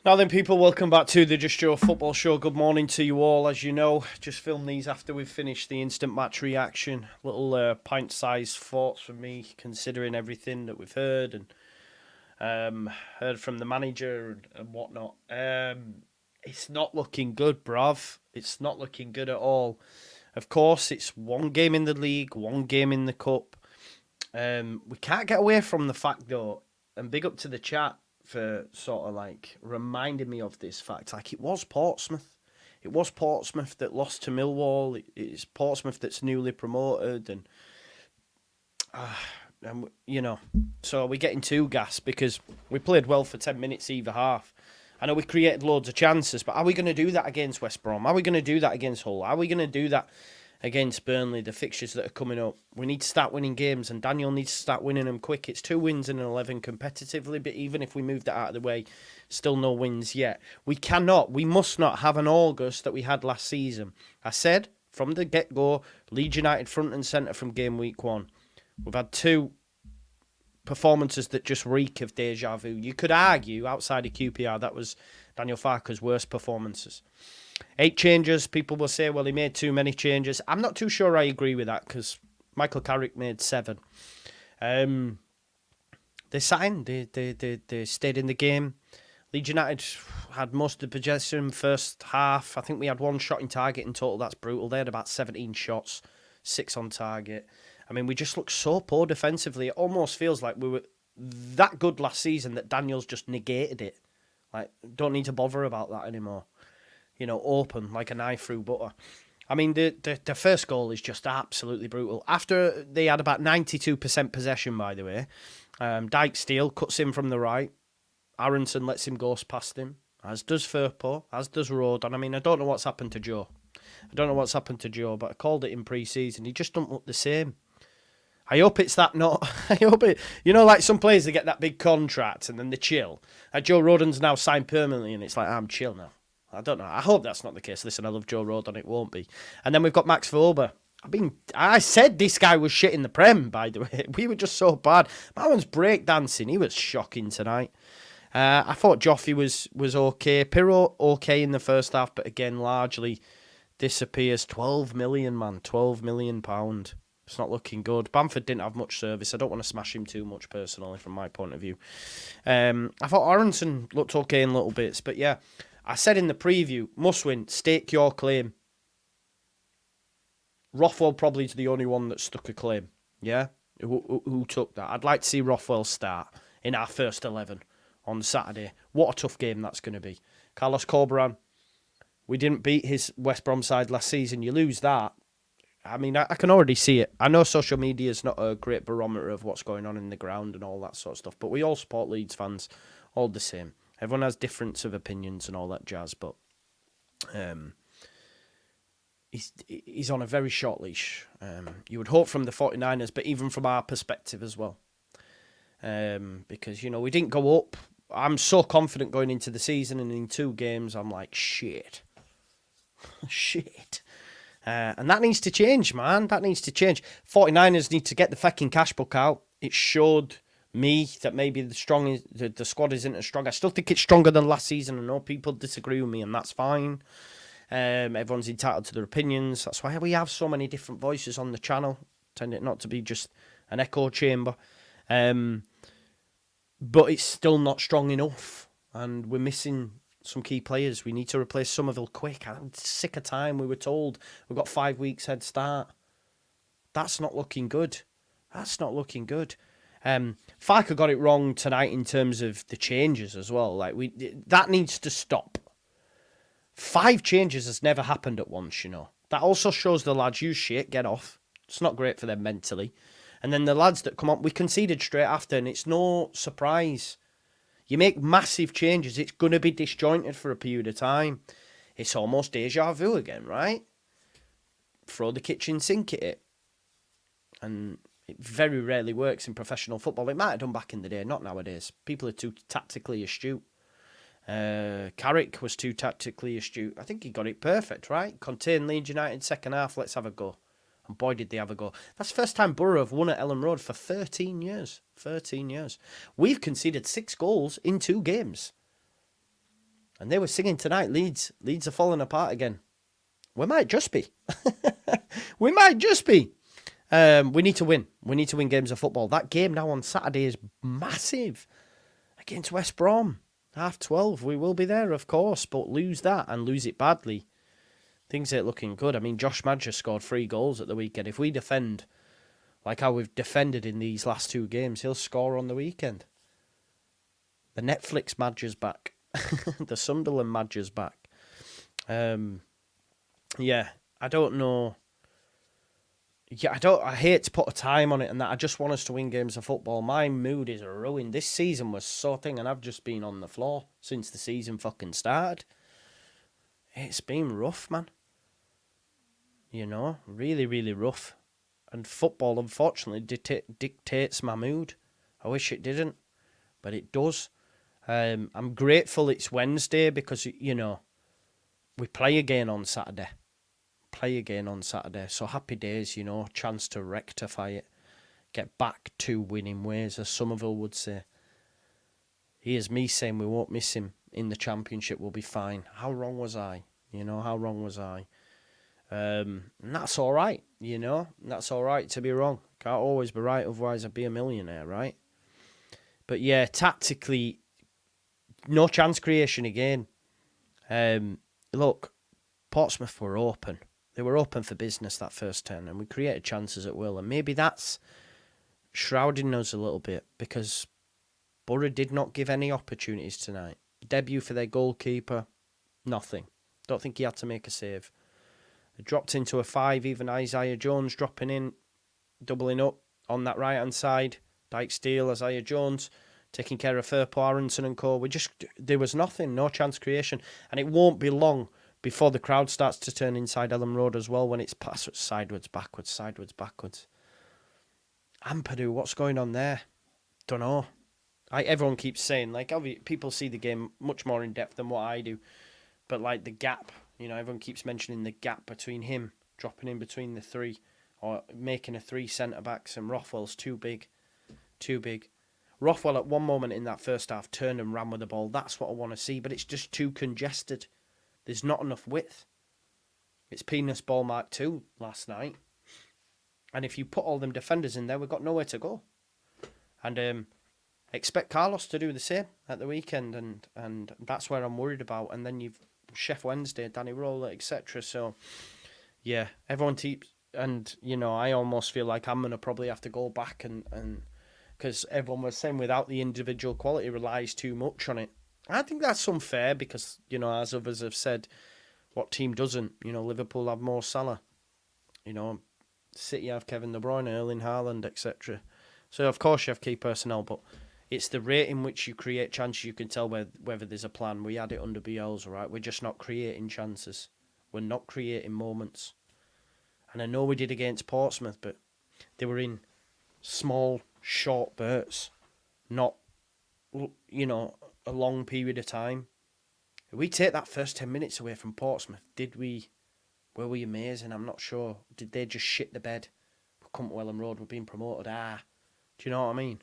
Now then, people, welcome back to the Just Joe Football Show. Good morning to you all. As you know, just filmed these after we've finished the instant match reaction. Little pint-sized thoughts from me, considering everything that we've heard and heard from the manager and whatnot. It's not looking good, bruv. It's not looking good at all. Of course, it's one game in the league, one game in the cup. We can't get away from the fact, though, and big up to the chat for sort of like reminding me of this fact. Like, it was Portsmouth. It was Portsmouth that lost to Millwall. It's Portsmouth that's newly promoted. And you know, so we're getting too gas because we played well for 10 minutes either half. I know we created loads of chances, but are we going to do that against West Brom? Are we going to do that against Hull? Are we going to do that against Burnley, the fixtures that are coming up? We need to start winning games, and Daniel needs to start winning them quick. It's 2 wins in an 11 competitively, but even if we move that out of the way, still no wins yet. We must not have an August that we had last season. I said from the get-go, Leeds United front and centre from game week 1. We've had 2 performances that just reek of deja vu. You could argue, outside of QPR, that was Daniel Farke's worst performances. 8 changes. People will say, well, he made too many changes. I'm not too sure I agree with that because Michael Carrick made 7. They signed. They stayed in the game. Leeds United had most of the possession first half. I think we had 1 shot in target in total. That's brutal. They had about 17 shots, 6 on target. I mean, we just look so poor defensively. It almost feels like we were that good last season that Daniel's just negated it. Like, don't need to bother about that anymore. You know, open like a knife through butter. I mean, the first goal is just absolutely brutal. After they had about 92% possession, by the way, Dijksteel cuts in from the right. Aronson lets him go past him, as does Firpo, as does Rodon. I mean, I don't know what's happened to Joe. But I called it in pre-season. He just don't look the same. I hope it's that not. I hope it. You know, like some players, they get that big contract and then they chill. Like Joe Rodon's now signed permanently, and it's like, I'm chill now. I don't know. I hope that's not the case. Listen, I love Joe Rodon. It won't be. And then we've got Max Vober. I said this guy was shit in the Prem, by the way. We were just so bad. That breakdancing. He was shocking tonight. I thought Joffy was okay. Pirro, okay in the first half, but again, largely disappears. 12 million, man. 12 million pound. It's not looking good. Bamford didn't have much service. I don't want to smash him too much personally from my point of view. I thought Aronson looked okay in little bits, but yeah, I said in the preview, must win, stake your claim. Rothwell probably is the only one that stuck a claim. Yeah? Who took that? I'd like to see Rothwell start in our first 11 on Saturday. What a tough game that's going to be. Carlos Corberan, we didn't beat his West Brom side last season. You lose that. I mean, I can already see it. I know social media is not a great barometer of what's going on in the ground and all that sort of stuff, but we all support Leeds fans all the same. Everyone has difference of opinions and all that jazz, but he's on a very short leash. You would hope from the 49ers, but even from our perspective as well. Because, you know, we didn't go up. I'm so confident going into the season, and in 2 games, I'm like, shit. Shit. And that needs to change, man. That needs to change. 49ers need to get the fucking cash book out. It showed me that maybe the squad isn't as strong. I still think it's stronger than last season. I know people disagree with me, and that's fine. Everyone's entitled to their opinions. That's why we have so many different voices on the channel. Tend it not to be just an echo chamber. But it's still not strong enough. And we're missing some key players. We need to replace Somerville quick. I'm sick of time. We were told we've got 5 weeks head start. That's not looking good. Farke got it wrong tonight in terms of the changes as well. Like, that needs to stop. 5 changes has never happened at once, you know. That also shows the lads, you shit, get off. It's not great for them mentally. And then the lads that come on, we conceded straight after, and it's no surprise. You make massive changes, it's going to be disjointed for a period of time. It's almost deja vu again, right? Throw the kitchen sink at it. And it very rarely works in professional football. It might have done back in the day, not nowadays. People are too tactically astute. Carrick was too tactically astute. I think he got it perfect, right? Contain Leeds United second half, let's have a go. And boy, did they have a go. That's the first time Borough have won at Ellen Road for 13 years. 13 years. We've conceded 6 goals in 2 games. And they were singing tonight, Leeds are falling apart again. We might just be. We might just be. We need to win. We need to win games of football. That game now on Saturday is massive. Against West Brom. 12:30. We will be there, of course. But lose that and lose it badly. Things ain't looking good. I mean, Josh Madger scored 3 goals at the weekend. If we defend like how we've defended in these last 2 games, he'll score on the weekend. The Netflix Madger's back. The Sunderland Madger's back. Yeah, I don't know. Yeah, I hate to put a time on it and that. I just want us to win games of football. My mood is ruined. This season was so thing, and I've just been on the floor since the season fucking started. It's been rough, man. You know, really, really rough. And football, unfortunately, dictates my mood. I wish it didn't, but it does. I'm grateful it's Wednesday because, you know, we play again on Saturday. So happy days, you know, chance to rectify it. Get back to winning ways, as Somerville would say. Here's me saying we won't miss him in the Championship, we'll be fine. How wrong was I? You know, how wrong was I? And that's all right, you know. That's all right to be wrong. Can't always be right, otherwise I'd be a millionaire, right? But yeah, tactically, no chance creation again. Look, Portsmouth were open. They were open for business that first 10, and we created chances at will. And maybe that's shrouding us a little bit because Borough did not give any opportunities tonight. Debut for their goalkeeper, nothing. Don't think he had to make a save. They dropped into a 5, even Isaiah Jones dropping in, doubling up on that right-hand side. Dyke Steele, Isaiah Jones, taking care of Firpo, Aronson and co. There was nothing, no chance creation. And it won't be long before the crowd starts to turn inside Ellen Road as well when it's passed sideways, backwards. Ampadu, what's going on there? Don't know. Everyone keeps saying, like, people see the game much more in depth than what I do. But, like, the gap, you know, everyone keeps mentioning the gap between him, dropping in between the 3, or making a 3 centre-backs, and Rothwell's too big. Rothwell, at one moment in that first half, turned and ran with the ball. That's what I want to see, but it's just too congested. There's not enough width. It's penis ball mark 2 last night. And if you put all them defenders in there, we've got nowhere to go. And expect Carlos to do the same at the weekend. And that's where I'm worried about. And then you've Chef Wednesday, Danny Roller, etc. So, yeah, everyone keeps... And, you know, I almost feel like I'm going to probably have to go back and because everyone was saying without the individual quality relies too much on it. I think that's unfair because, you know, as others have said, what team doesn't? You know, Liverpool have Mo Salah. You know, City have Kevin De Bruyne, Erling Haaland, etc. So, of course, you have key personnel, but it's the rate in which you create chances you can tell whether there's a plan. We had it under Bielsa, right? We're just not creating chances. We're not creating moments. And I know we did against Portsmouth, but they were in small, short bursts, not, you know, a long period of time. If we take that first 10 minutes away from Portsmouth, were we amazing? I'm not sure. Did they just shit the bed? We come to Ellen Road, we're being promoted. Do you know what I mean?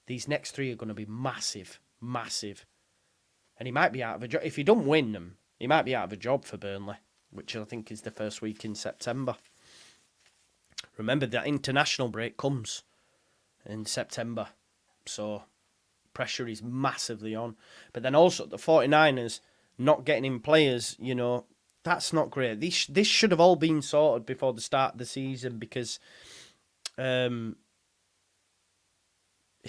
These next 3 are going to be massive. And he might be out of a job. If he don't win them, he might be out of a job for Burnley, which I think is the first week in September. Remember, that international break comes in September. So pressure is massively on. But then also the 49ers not getting in players, you know, that's not great. This should have all been sorted before the start of the season because if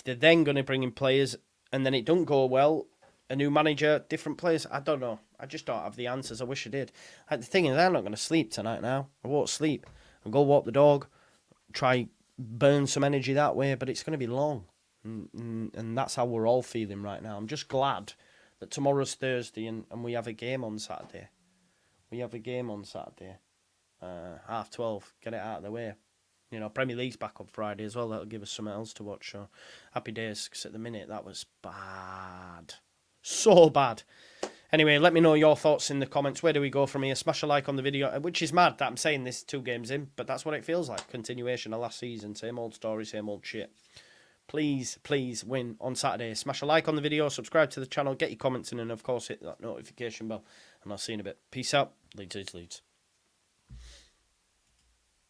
they're then going to bring in players and then it don't go well, a new manager, different players, I don't know. I just don't have the answers. I wish I did. Like, the thing is, I'm not going to sleep tonight now. I won't sleep. I'll go walk the dog, try burn some energy that way, but it's going to be long. And that's how we're all feeling right now. I'm just glad that tomorrow's Thursday and we have a game on Saturday. 12:30. Get it out of the way. You know, Premier League's back on Friday as well. That'll give us something else to watch. So happy days, because at the minute that was bad. So bad. Anyway, let me know your thoughts in the comments. Where do we go from here? Smash a like on the video, which is mad that I'm saying this 2 games in, but that's what it feels like. Continuation of last season. Same old story, same old shit. please, please win on Saturday. Smash a like on the video, subscribe to the channel, get your comments in, and of course hit that notification bell. And I'll see you in a bit. Peace out. Leeds, Leeds, Leeds.